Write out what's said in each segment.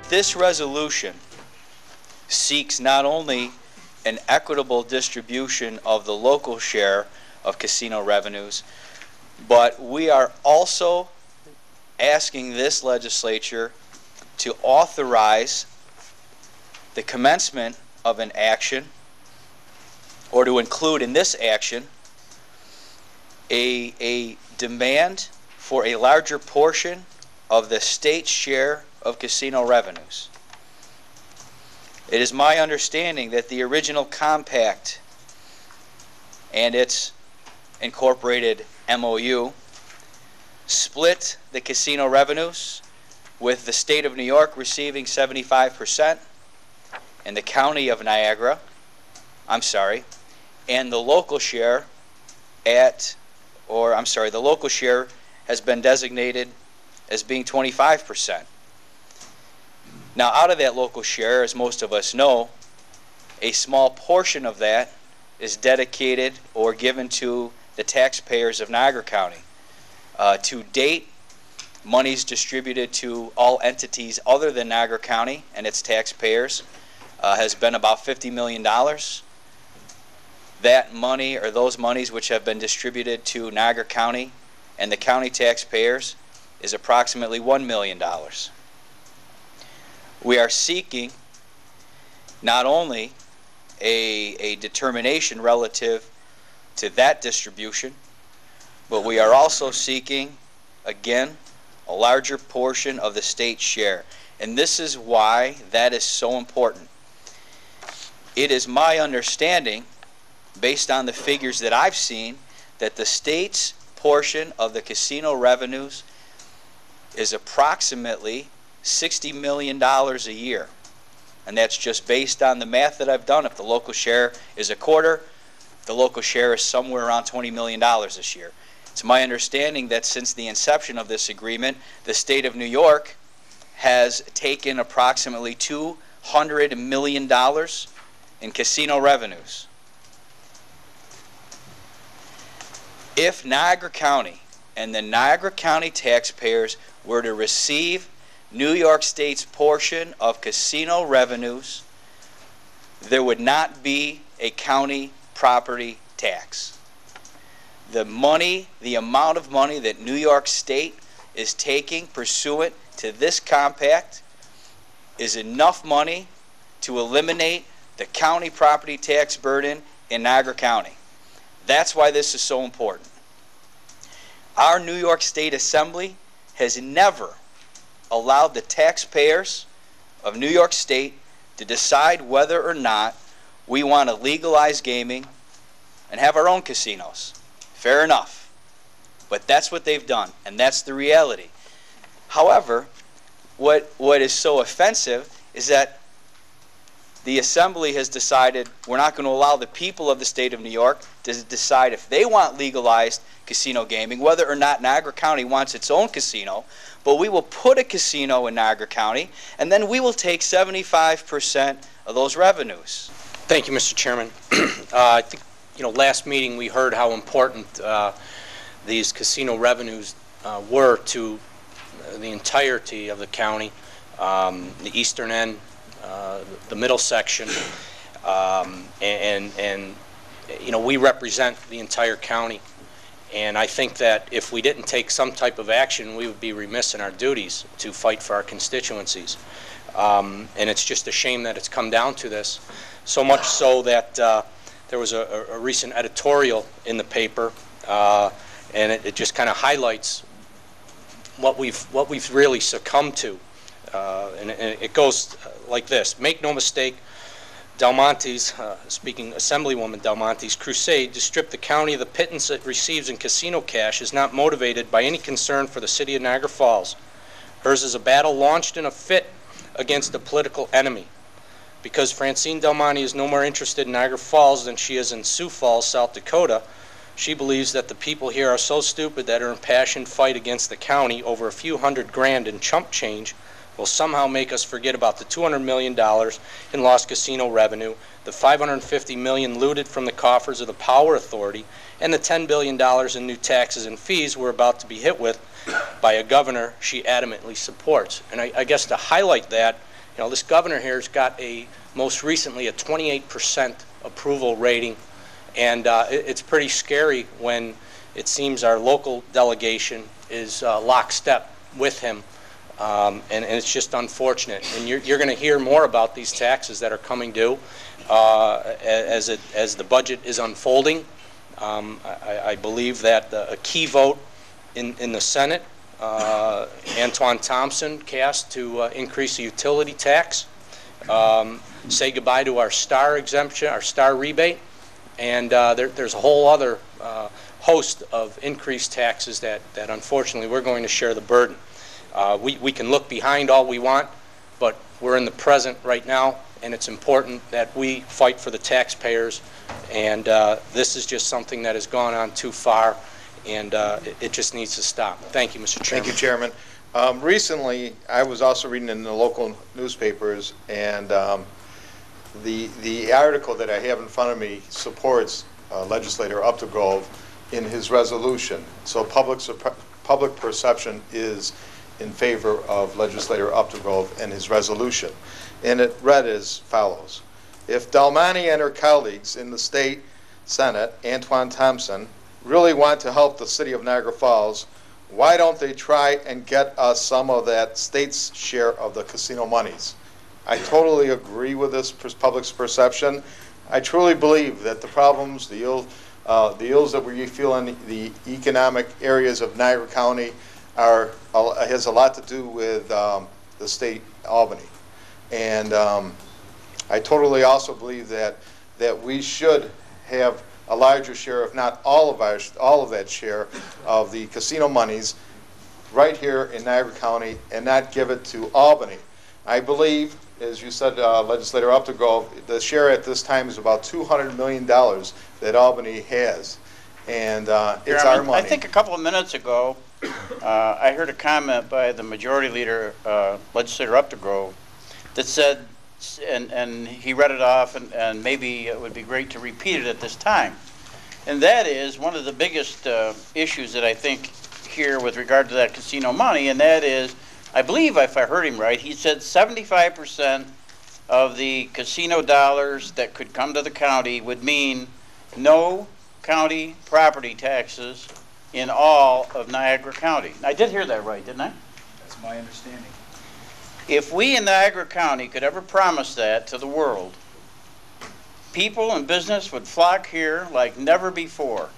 This resolution seeks not only an equitable distribution of the local share of casino revenues, but we are also asking this legislature to authorize the commencement of an action, or to include in this action a demand for a larger portion of the state's share of casino revenues. It is my understanding that the original compact and its incorporated MOU split the casino revenues, with the state of New York receiving 75% and the county of Niagara, and the local share the local share has been designated as being 25%. Now, out of that local share, as most of us know, a small portion of that is dedicated or given to the taxpayers of Niagara County. To date, monies distributed to all entities other than Niagara County and its taxpayers has been about $50 million. That money, or those monies which have been distributed to Niagara County and the county taxpayers, is approximately $1 million. We are seeking not only a determination relative to that distribution, but we are also seeking, again, a larger portion of the state share. And this is why that is so important. It is my understanding, based on the figures that I've seen, that the state's portion of the casino revenues is approximately $60 million a year. And that's just based on the math that I've done. If the local share is a quarter, the local share is somewhere around $20 million this year. It's my understanding that since the inception of this agreement, the state of New York has taken approximately $200 million in casino revenues. If Niagara County and the Niagara County taxpayers were to receive New York State's portion of casino revenues, there would not be a county property tax. The amount of money that New York State is taking pursuant to this compact is enough money to eliminate the county property tax burden in Niagara County. That's why this is so important. Our New York State Assembly has never allowed the taxpayers of New York State to decide whether or not we want to legalize gaming and have our own casinos. Fair enough. But that's what they've done, and that's the reality. However, what is so offensive is that the Assembly has decided we're not going to allow the people of the state of New York to decide if they want legalized casino gaming, whether or not Niagara County wants its own casino, but we will put a casino in Niagara County, and then we will take 75% of those revenues. Thank you, Mr. Chairman. I think, last meeting we heard how important these casino revenues were to the entirety of the county, the eastern end, the middle section, and we represent the entire county. And I think that if we didn't take some type of action, we would be remiss in our duties to fight for our constituencies. And it's just a shame that it's come down to this. So much so that there was a recent editorial in the paper, and it just kind of highlights what we've really succumbed to. And it goes like this: make no mistake, DelMonte's, Assemblywoman DelMonte's crusade to strip the county of the pittance it receives in casino cash is not motivated by any concern for the city of Niagara Falls. Hers is a battle launched in a fit against a political enemy. Because Francine DelMonte is no more interested in Niagara Falls than she is in Sioux Falls, South Dakota, she believes that the people here are so stupid that her impassioned fight against the county over a few $100,000 in chump change will somehow make us forget about the $200 million in lost casino revenue, the $550 million looted from the coffers of the Power Authority, and the $10 billion in new taxes and fees we're about to be hit with by a governor she adamantly supports. And I guess to highlight that, You know, this governor here's got most recently a 28% approval rating, and it's pretty scary when it seems our local delegation is lockstep with him, and it's just unfortunate. And you're going to hear more about these taxes that are coming due as the budget is unfolding. I believe that a key vote in the Senate, Antoine Thompson cast to increase the utility tax, say goodbye to our STAR exemption, our STAR rebate, and there's a whole other host of increased taxes that unfortunately we're going to share the burden. We can look behind all we want, but we're in the present right now, and it's important that we fight for the taxpayers, and this is just something that has gone on too far, and it just needs to stop. Thank you, Mr. Chairman. Thank you, Chairman. Recently, I was also reading in the local newspapers, and the article that I have in front of me supports Legislator Updegrove in his resolution. So public perception is in favor of Legislator Updegrove and his resolution. And it read as follows: if DelMonte and her colleagues in the state Senate, Antoine Thompson, really want to help the city of Niagara Falls, why don't they try and get us some of that state's share of the casino monies? I totally agree with this public's perception. I truly believe that the problems, the ills that we feel in the economic areas of Niagara County has a lot to do with the state Albany. And I totally also believe that we should have a larger share, if not all of that share of the casino monies right here in Niagara County, and not give it to Albany. I believe, as you said, Legislator Updegrove, the share at this time is about $200 million that Albany has, and it's our money. I think a couple of minutes ago, I heard a comment by the Majority Leader, Legislator Updegrove, that said, and he read it off, and maybe it would be great to repeat it at this time. And that is one of the biggest issues that I think here with regard to that casino money, and that is, I believe if I heard him right, he said 75% of the casino dollars that could come to the county would mean no county property taxes in all of Niagara County. I did hear that right, didn't I? That's my understanding. If we in Niagara County could ever promise that to the world, people and business would flock here like never before.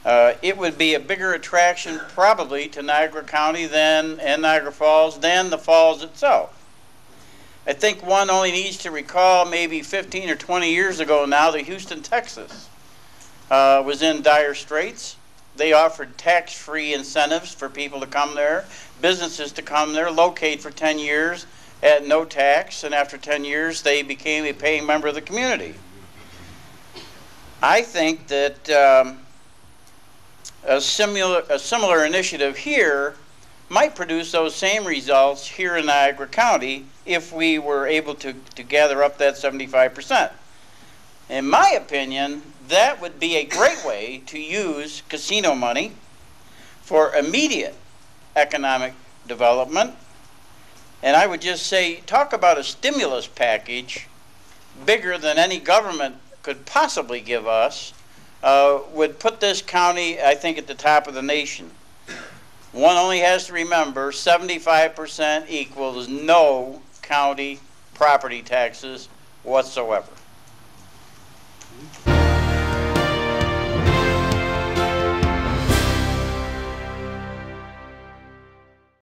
It would be a bigger attraction probably to Niagara County and Niagara Falls than the falls itself. I think one only needs to recall maybe 15 or 20 years ago now that Houston, Texas was in dire straits. They offered tax-free incentives for people to come there, businesses to come there, locate for 10 years at no tax, and after 10 years they became a paying member of the community. I think that a similar initiative here might produce those same results here in Niagara County if we were able to gather up that 75%. In my opinion, that would be a great way to use casino money for immediate economic development. And I would just say, talk about a stimulus package bigger than any government could possibly give us, would put this county, I think, at the top of the nation. One only has to remember 75% equals no county property taxes whatsoever.